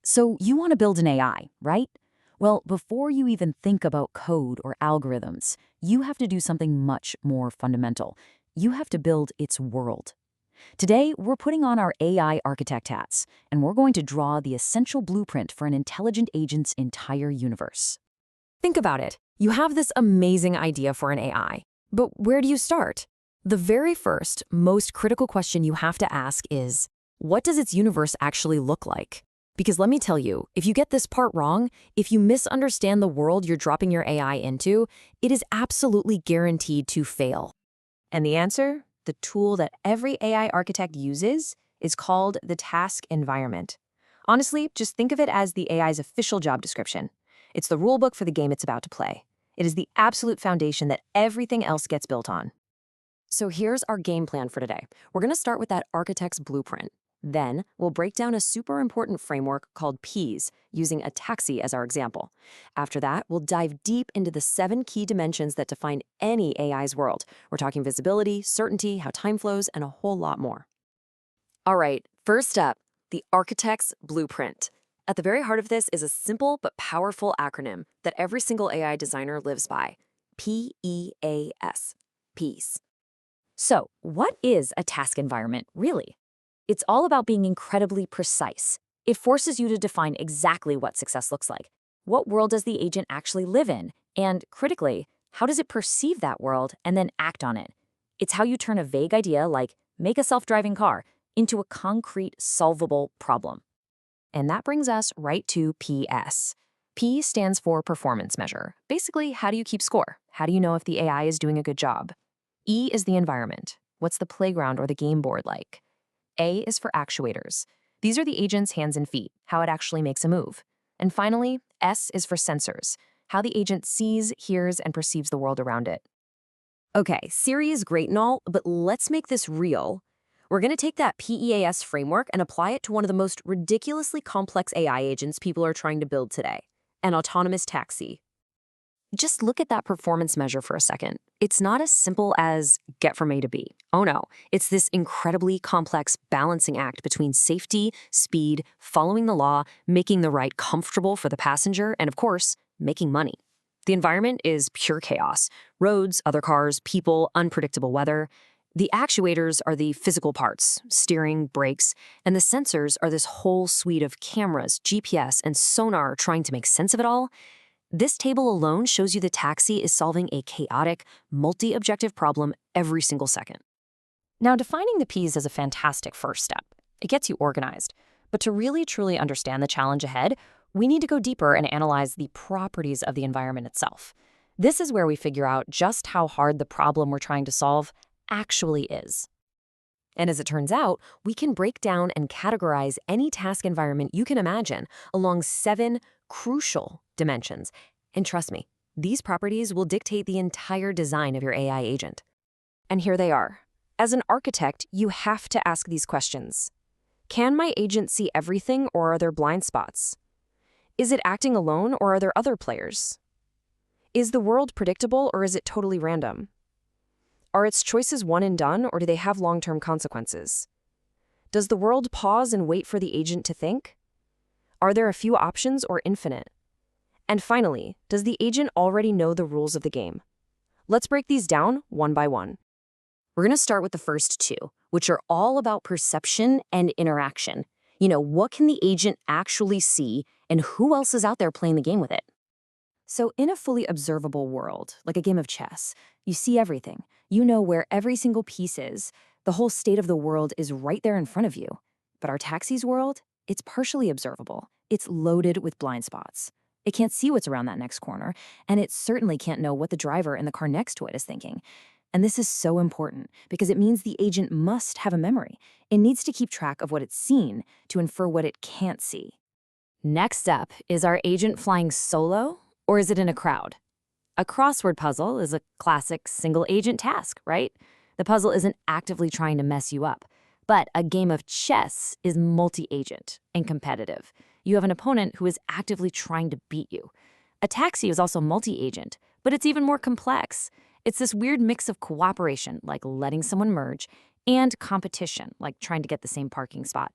So you want to build an AI, right? Well, before you even think about code or algorithms, you have to do something much more fundamental. You have to build its world. Today, we're putting on our AI architect hats, and we're going to draw the essential blueprint for an intelligent agent's entire universe. Think about it. You have this amazing idea for an AI. But where do you start? The very first, most critical question you have to ask is, what does its universe actually look like? Because let me tell you, if you get this part wrong, if you misunderstand the world you're dropping your AI into, it is absolutely guaranteed to fail. And the answer? The tool that every AI architect uses is called the task environment. Honestly, just think of it as the AI's official job description. It's the rulebook for the game it's about to play. It is the absolute foundation that everything else gets built on. So here's our game plan for today. We're going to start with that architect's blueprint. Then we'll break down a super important framework called P's, using a taxi as our example. After that, we'll dive deep into the 7 key dimensions that define any AI's world. We're talking visibility, certainty, how time flows, and a whole lot more. All right, first up, the architect's blueprint. At the very heart of this is a simple but powerful acronym that every single AI designer lives by. P-E-A-S. P's. So, what is a task environment, really? It's all about being incredibly precise. It forces you to define exactly what success looks like. What world does the agent actually live in? And, critically, how does it perceive that world and then act on it? It's how you turn a vague idea like, make a self-driving car, into a concrete, solvable problem. And that brings us right to PS. P stands for performance measure. Basically, how do you keep score? How do you know if the AI is doing a good job? E is the environment. What's the playground or the game board like? A is for actuators. These are the agent's hands and feet, how it actually makes a move. And finally, S is for sensors, how the agent sees, hears, and perceives the world around it. Okay, Siri is great and all, but let's make this real. We're going to take that PEAS framework and apply it to one of the most ridiculously complex AI agents people are trying to build today, an autonomous taxi. Just look at that performance measure for a second. It's not as simple as get from A to B. Oh no, it's this incredibly complex balancing act between safety, speed, following the law, making the ride comfortable for the passenger, and of course, making money. The environment is pure chaos. Roads, other cars, people, unpredictable weather. The actuators are the physical parts, steering, brakes, and the sensors are this whole suite of cameras, GPS, and sonar trying to make sense of it all. This table alone shows you the taxi is solving a chaotic, multi-objective problem every single second. Now, defining the P's is a fantastic first step. It gets you organized. But to really truly understand the challenge ahead, we need to go deeper and analyze the properties of the environment itself. This is where we figure out just how hard the problem we're trying to solve actually is. And as it turns out, we can break down and categorize any task environment you can imagine along 7 crucial dimensions. And trust me, these properties will dictate the entire design of your AI agent. And here they are. As an architect, you have to ask these questions. Can my agent see everything, or are there blind spots? Is it acting alone, or are there other players? Is the world predictable, or is it totally random? Are its choices one and done, or do they have long-term consequences? Does the world pause and wait for the agent to think? Are there a few options or infinite? And finally, does the agent already know the rules of the game? Let's break these down one by one. We're going to start with the first 2, which are all about perception and interaction. What can the agent actually see, and who else is out there playing the game with it? So in a fully observable world, like a game of chess, you see everything. You know where every single piece is. The whole state of the world is right there in front of you. But our taxi's world, it's partially observable. It's loaded with blind spots. It can't see what's around that next corner, and it certainly can't know what the driver in the car next to it is thinking. And this is so important because it means the agent must have a memory. It needs to keep track of what it's seen to infer what it can't see. Next up, is our agent flying solo, or is it in a crowd? A crossword puzzle is a classic single-agent task, right? The puzzle isn't actively trying to mess you up. But a game of chess is multi-agent and competitive. You have an opponent who is actively trying to beat you. A taxi is also multi-agent, but it's even more complex. It's this weird mix of cooperation, like letting someone merge, and competition, like trying to get the same parking spot.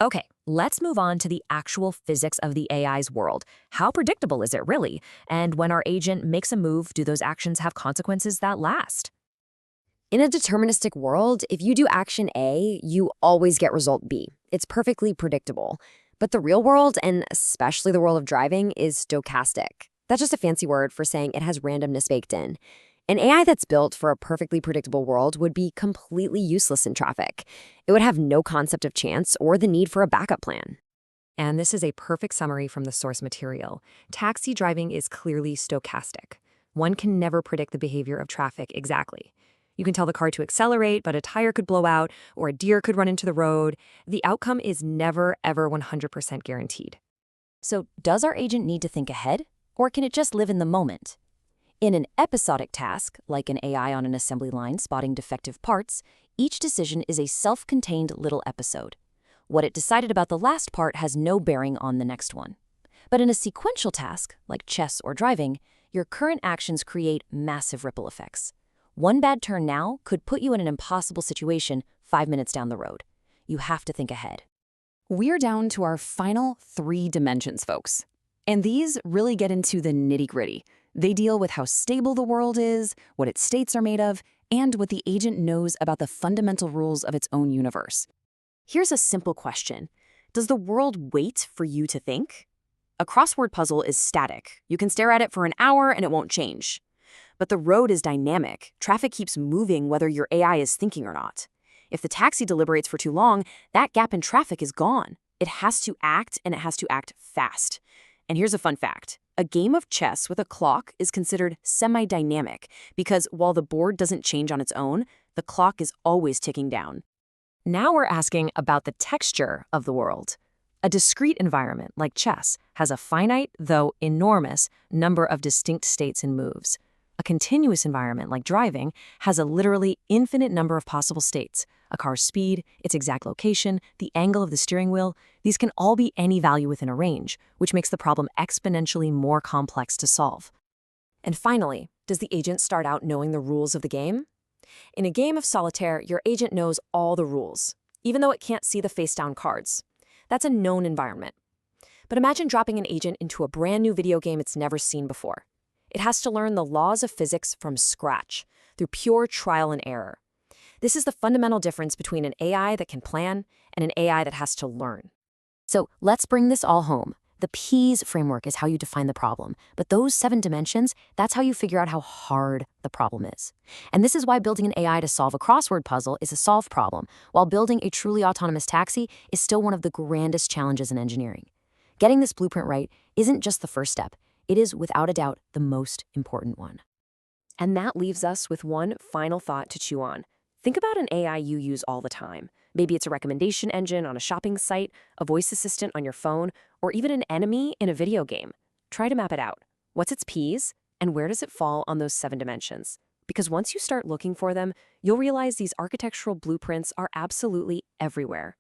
Okay, let's move on to the actual physics of the AI's world. How predictable is it really? And when our agent makes a move, do those actions have consequences that last? In a deterministic world, if you do action A, you always get result B. It's perfectly predictable. But the real world, and especially the world of driving, is stochastic. That's just a fancy word for saying it has randomness baked in. An AI that's built for a perfectly predictable world would be completely useless in traffic. It would have no concept of chance or the need for a backup plan. And this is a perfect summary from the source material. Taxi driving is clearly stochastic. One can never predict the behavior of traffic exactly. You can tell the car to accelerate, but a tire could blow out or a deer could run into the road. The outcome is never, ever 100% guaranteed. So, does our agent need to think ahead, or can it just live in the moment? In an episodic task, like an AI on an assembly line spotting defective parts, each decision is a self-contained little episode. What it decided about the last part has no bearing on the next one. But in a sequential task, like chess or driving, your current actions create massive ripple effects. One bad turn now could put you in an impossible situation 5 minutes down the road. You have to think ahead. We're down to our final 3 dimensions, folks. And these really get into the nitty-gritty. They deal with how stable the world is, what its states are made of, and what the agent knows about the fundamental rules of its own universe. Here's a simple question. Does the world wait for you to think? A crossword puzzle is static. You can stare at it for an hour and it won't change. But the road is dynamic. Traffic keeps moving whether your AI is thinking or not. If the taxi deliberates for too long, that gap in traffic is gone. It has to act, and it has to act fast. And here's a fun fact. A game of chess with a clock is considered semi-dynamic because while the board doesn't change on its own, the clock is always ticking down. Now we're asking about the texture of the world. A discrete environment, like chess, has a finite, though enormous, number of distinct states and moves. A continuous environment, like driving, has a literally infinite number of possible states. A car's speed, its exact location, the angle of the steering wheel, these can all be any value within a range, which makes the problem exponentially more complex to solve. And finally, does the agent start out knowing the rules of the game? In a game of solitaire, your agent knows all the rules, even though it can't see the face-down cards. That's a known environment. But imagine dropping an agent into a brand new video game it's never seen before. It has to learn the laws of physics from scratch, through pure trial and error. This is the fundamental difference between an AI that can plan and an AI that has to learn. So let's bring this all home. The P's framework is how you define the problem, but those 7 dimensions, that's how you figure out how hard the problem is. And this is why building an AI to solve a crossword puzzle is a solved problem, while building a truly autonomous taxi is still one of the grandest challenges in engineering. Getting this blueprint right isn't just the first step. It is, without a doubt, the most important one. And that leaves us with one final thought to chew on. Think about an AI you use all the time. Maybe it's a recommendation engine on a shopping site, a voice assistant on your phone, or even an enemy in a video game. Try to map it out. What's its P's, and where does it fall on those 7 dimensions? Because once you start looking for them, you'll realize these architectural blueprints are absolutely everywhere.